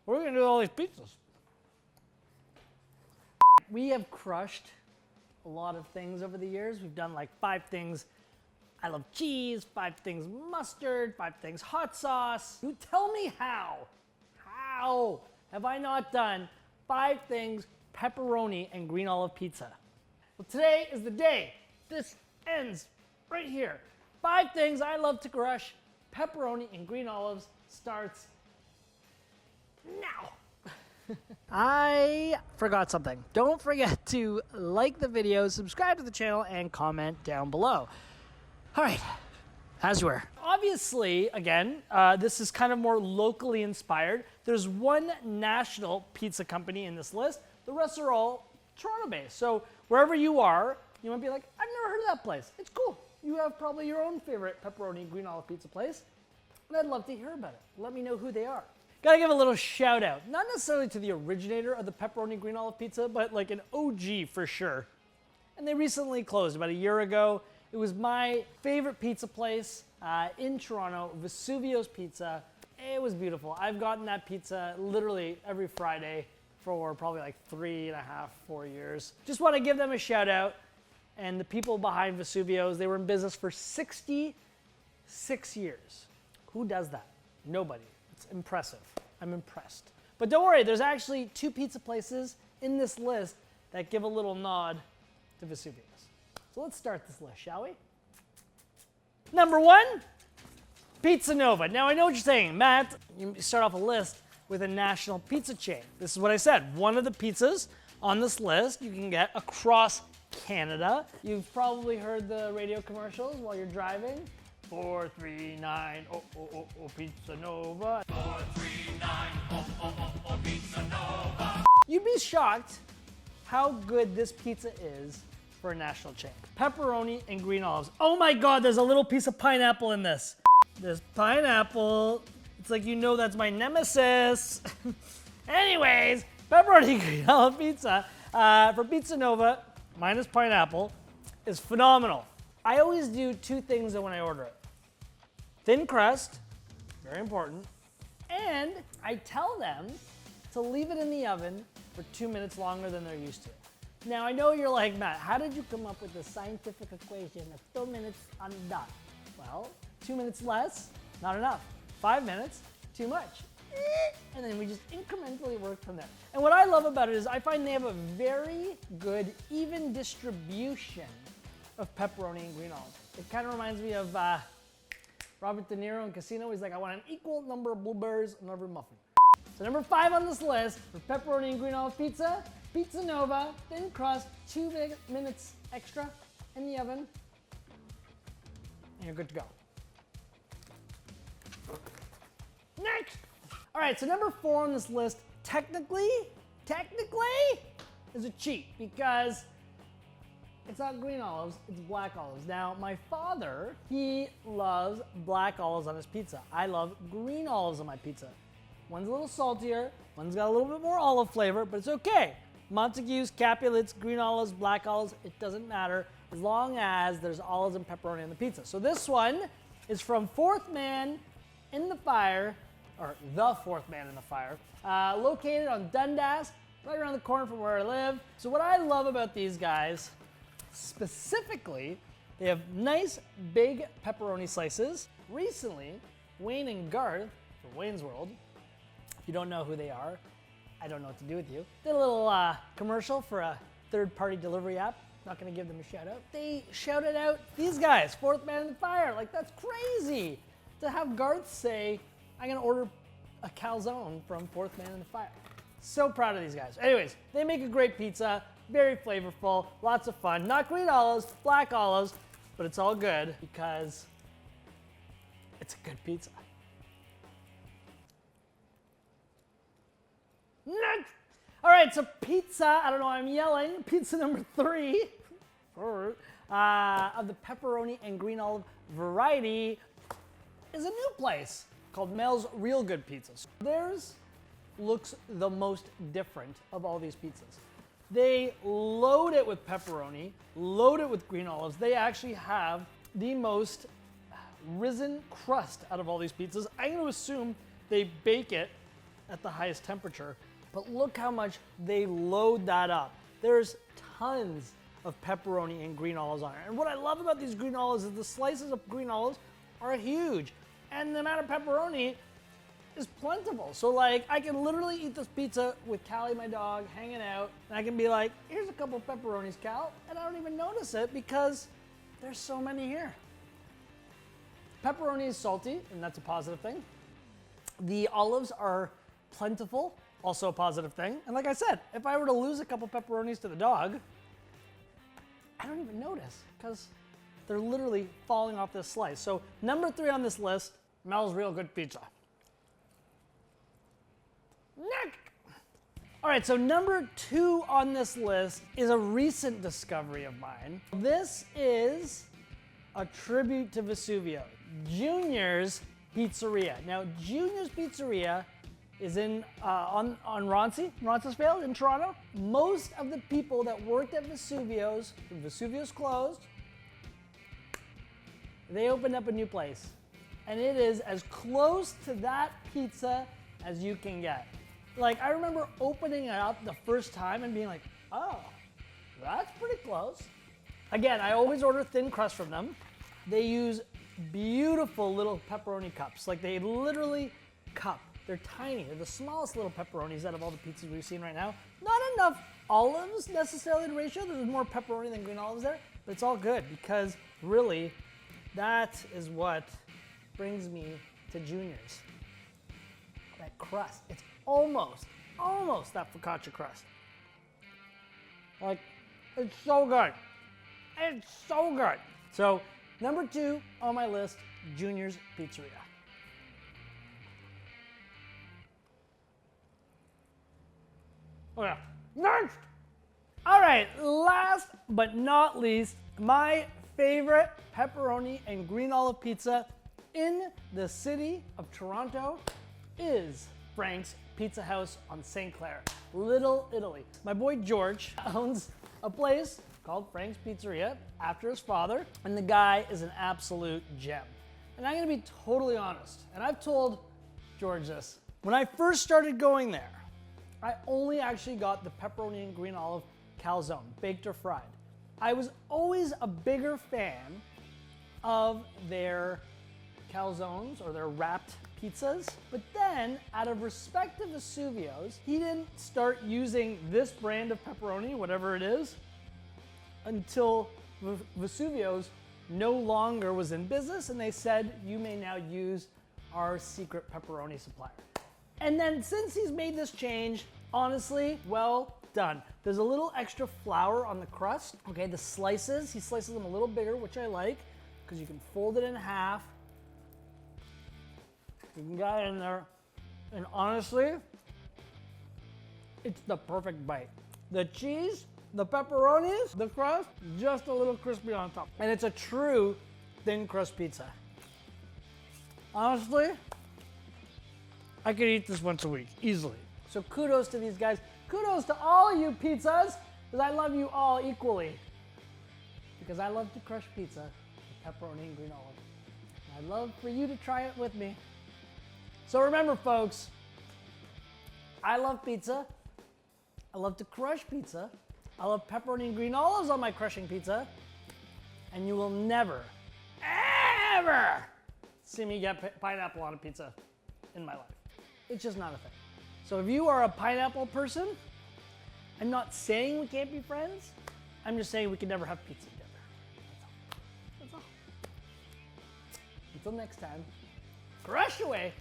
What are we gonna do with all these pizzas? We have crushed a lot of things over the years. We've done like 5 things I love cheese, 5 things mustard, 5 things hot sauce. You tell me how have I not done 5 things pepperoni and green olive pizza? Well, today is the day. This ends right here. 5 things I love to crush, pepperoni and green olives starts now. I forgot something. Don't forget to like the video, subscribe to the channel, and comment down below. All right, as you were. Obviously, again, this is kind of more locally inspired. There's one national pizza company in this list. The rest are all Toronto-based. So wherever you are, you might be like, I've never heard of that place. It's cool. You have probably your own favorite pepperoni green olive pizza place, and I'd love to hear about it. Let me know who they are. Gotta give a little shout out, not necessarily to the originator of the pepperoni green olive pizza, but like an OG for sure. And they recently closed about a year ago. It was my favorite pizza place in Toronto, Vesuvio's Pizza. It was beautiful. I've gotten that pizza literally every Friday for probably like 3.5, 4 years. Just want to give them a shout out. And the people behind Vesuvio's, they were in business for 66 years. Who does that? Nobody. It's impressive. I'm impressed. But don't worry, there's actually 2 pizza places in this list that give a little nod to Vesuvio's. So let's start this list, shall we? Number 1, Pizza Nova. Now I know what you're saying, Matt, you start off a list with a national pizza chain. This is what I said. One of the pizzas on this list you can get across Canada. You've probably heard the radio commercials while you're driving. 439, oh, oh, oh, oh, Pizza Nova. 439, oh, oh, oh, oh, Pizza Nova. You'd be shocked how good this pizza is for a national chain. Pepperoni and green olives. Oh my God, there's a little piece of pineapple in this. There's pineapple. It's like, you know, that's my nemesis. Anyways, pepperoni and green olive pizza for Pizza Nova, minus pineapple, is phenomenal. I always do 2 things when I order it. Thin crust, very important, and I tell them to leave it in the oven for 2 minutes longer than they're used to. Now, I know you're like, Matt, how did you come up with the scientific equation of 2 minutes on dot? Well, 2 minutes less, not enough. 5 minutes, too much. And then we just incrementally work from there. And what I love about it is I find they have a very good, even distribution of pepperoni and green olives. It kind of reminds me of Robert De Niro in Casino. He's like, I want an equal number of blueberries on every muffin. So number 5 on this list for pepperoni and green olive pizza, Pizza Nova, thin crust, 2 minutes extra in the oven, and you're good to go. Next! All right, so number 4 on this list, technically, is a cheat because it's not green olives, it's black olives. Now, my father, he loves black olives on his pizza. I love green olives on my pizza. One's a little saltier, one's got a little bit more olive flavor, but it's okay. Montagues, Capulets, green olives, black olives, it doesn't matter as long as there's olives and pepperoni on the pizza. So this one is from Fourth Man in the Fire, or the Fourth Man in the Fire, located on Dundas, right around the corner from where I live. So what I love about these guys, specifically, they have nice big pepperoni slices. Recently, Wayne and Garth from Wayne's World, if you don't know who they are, I don't know what to do with you, did a little commercial for a third-party delivery app. Not gonna give them a shout out. They shouted out these guys, Fourth Man in the Fire. Like, that's crazy to have Garth say, I'm gonna order a calzone from Fourth Man in the Fire. So proud of these guys. Anyways, they make a great pizza, very flavorful, lots of fun. Not green olives, black olives, but it's all good because it's a good pizza. Next! All right, so pizza, I don't know why I'm yelling, pizza number 3 of the pepperoni and green olive variety is a new place called Mel's Real Good Pizzas. Theirs looks the most different of all these pizzas. They load it with pepperoni, load it with green olives. They actually have the most risen crust out of all these pizzas. I'm going to assume they bake it at the highest temperature. But look how much they load that up. There's tons of pepperoni and green olives on it. And what I love about these green olives is the slices of green olives are huge. And the amount of pepperoni is plentiful. So like, I can literally eat this pizza with Callie, my dog, hanging out, and I can be like, here's a couple pepperonis, Cal, and I don't even notice it because there's so many here. Pepperoni is salty, and that's a positive thing. The olives are plentiful, also a positive thing. And like I said, if I were to lose a couple pepperonis to the dog, I don't even notice because they're literally falling off this slice. So number 3 on this list, Mel's Real Good Pizza. Next. All right, so number 2 on this list is a recent discovery of mine. This is a tribute to Vesuvio, Junior's Pizzeria. Now, Junior's Pizzeria is in on Roncesvalles in Toronto. Most of the people that worked at Vesuvio's, when Vesuvio's closed, they opened up a new place. And it is as close to that pizza as you can get. Like, I remember opening it up the first time and being like, oh, that's pretty close. Again, I always order thin crust from them. They use beautiful little pepperoni cups. Like, they literally cup. They're tiny. They're the smallest little pepperonis out of all the pizzas we've seen right now. Not enough olives necessarily in ratio. There's more pepperoni than green olives there, but it's all good because really, that is what brings me to Junior's. That crust. It's almost that focaccia crust. Like, it's so good. It's so good. So, number 2 on my list, Junior's Pizzeria. Oh yeah. Next! All right, last but not least, my favorite pepperoni and green olive pizza in the city of Toronto is Frank's Pizza House on St. Clair, Little Italy. My boy George owns a place called Frank's Pizzeria after his father, and the guy is an absolute gem. And I'm gonna be totally honest, and I've told George this. When I first started going there, I only actually got the pepperoni and green olive calzone, baked or fried. I was always a bigger fan of their calzones or their wrapped pizzas, but then out of respect to Vesuvio's, he didn't start using this brand of pepperoni, whatever it is, until Vesuvio's no longer was in business, and they said, you may now use our secret pepperoni supplier. And then since he's made this change, honestly, well done. There's a little extra flour on the crust. Okay, the slices, he slices them a little bigger, which I like, because you can fold it in half. You can get it in there, and honestly, it's the perfect bite. The cheese, the pepperonis, the crust, just a little crispy on top. And it's a true thin crust pizza. Honestly, I could eat this once a week, easily. So kudos to these guys. Kudos to all you pizzas, because I love you all equally. Because I love to crush pizza with pepperoni and green olive. I'd love for you to try it with me. So remember, folks, I love pizza. I love to crush pizza. I love pepperoni and green olives on my crushing pizza. And you will never, ever see me get pineapple on a pizza in my life. It's just not a thing. So if you are a pineapple person, I'm not saying we can't be friends. I'm just saying we can never have pizza together. That's all. That's all. Until next time, crush away.